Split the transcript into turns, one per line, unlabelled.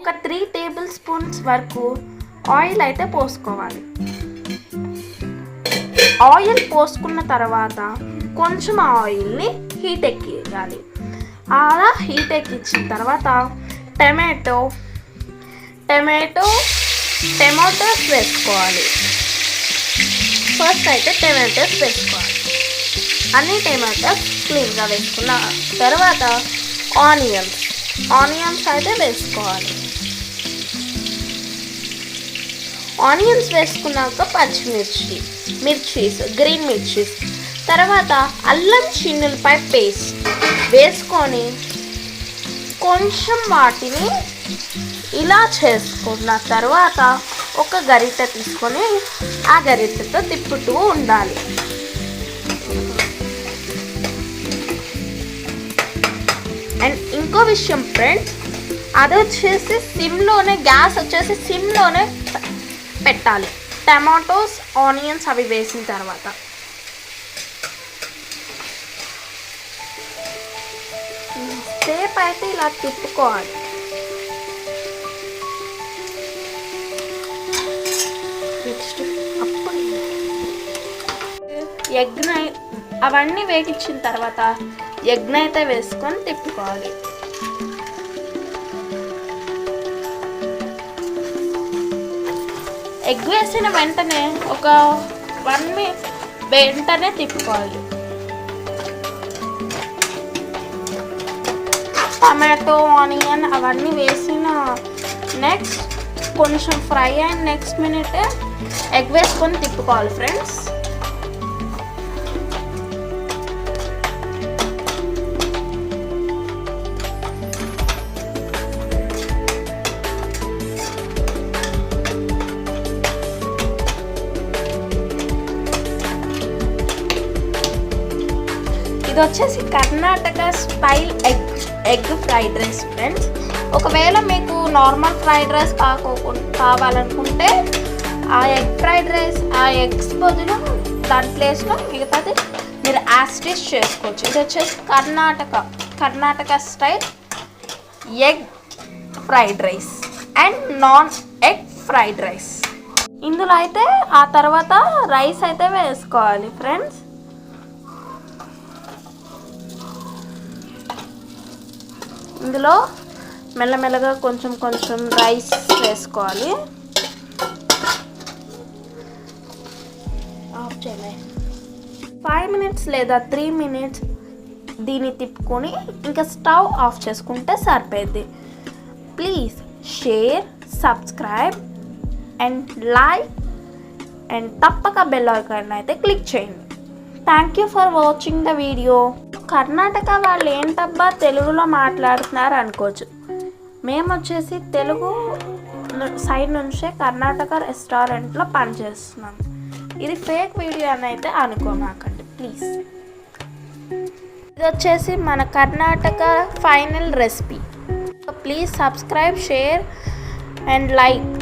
ఒక 3 table spoons వరకు oil అయితే పోసుకోవాలి. ఆయిల్ పోసుకున్న తర్వాత కొంచెం ఆయిల్ని హీట్ ఎక్కియాలి. అలా హీట్ ఎక్కించిన తర్వాత టమాటోస్ వేసుకోవాలి. ఫస్ట్ అయితే టమాటోస్ వేసుకోవాలి. అన్ని టమాటోస్ క్లీన్గా వేసుకున్న తర్వాత ఆనియన్స్ అయితే వేసుకోవాలి. ఆనియన్స్ వేసుకున్నాక మిర్చీస్ గ్రీన్ మిర్చీస్, తర్వాత అల్లం చిన్నులపై పేస్ట్ వేసుకొని కొంచెం వాటిని ఇలా చేసుకున్న తర్వాత ఒక గరిటె తీసుకొని ఆ గరిటెతో తిప్పుతూ ఉండాలి. అండ్ ఇంకో విషయం ఫ్రెండ్స్, అది వచ్చేసి గ్యాస్ వచ్చేసి సిమ్లోనే పెట్టాలి. టమాటోస్ ఆనియన్స్ అవి వేసిన తర్వాత సేపు అయితే ఇలా తిప్పుకోవాలి. నెక్స్ట్ అప్పుడు ఎగ్ని అవన్నీ వేగించిన తర్వాత ఎగ్ని అయితే వేసుకొని తిప్పుకోవాలి. ఎగ్ వేసిన వెంటనే ఒక 1 minute వెంటనే తిప్పుకోవాలి. టమాటో ఆనియన్ అవన్నీ వేసిన నెక్స్ట్ కొంచెం ఫ్రై అయిన నెక్స్ట్ మినిట్ ఎగ్ వేసుకొని తిప్పుకోవాలి ఫ్రెండ్స్. ఇది వచ్చేసి Karnataka style egg fried rice friends. ఒకవేళ మీకు నార్మల్ ఫ్రైడ్ రైస్ కావాలనుకుంటే ఆ ఎగ్ ఫ్రైడ్ రైస్ ఆ ఎగ్స్ బదులు దాని ప్లేస్లో మిగతాది మీరు యాస్టిష్ చేసుకోవచ్చు. ఇది వచ్చేసి Karnataka style egg fried rice and non egg fried rice. ఇందులో అయితే ఆ తర్వాత రైస్ అయితే వేసుకోవాలి ఫ్రెండ్స్. ఇందులో మెల్లమెల్లగా కొంచెం రైస్ వేసుకోవాలి. 5 minutes లేదా 3 minutes దీన్ని తిప్పుకొని ఇంకా స్టవ్ ఆఫ్ చేసుకుంటే సరిపోద్ది. Please share, subscribe and like and తప్పక బెల్ ఐకాన్ అయితే క్లిక్ చేయండి. Thank you for watching the video. Karnataka వాళ్ళు ఏంటబ్బా తెలుగులో మాట్లాడుతున్నారు అనుకోవచ్చు. మేము వచ్చేసి తెలుగు సైడ్ నుంచే కర్ణాటక రెస్టారెంట్లో పనిచేస్తున్నాం. ఇది ఫేక్ వీడియో అని అయితే అనుకోమాకండి ప్లీజ్. ఇది వచ్చేసి మన Karnataka final recipe. Please subscribe, share and like.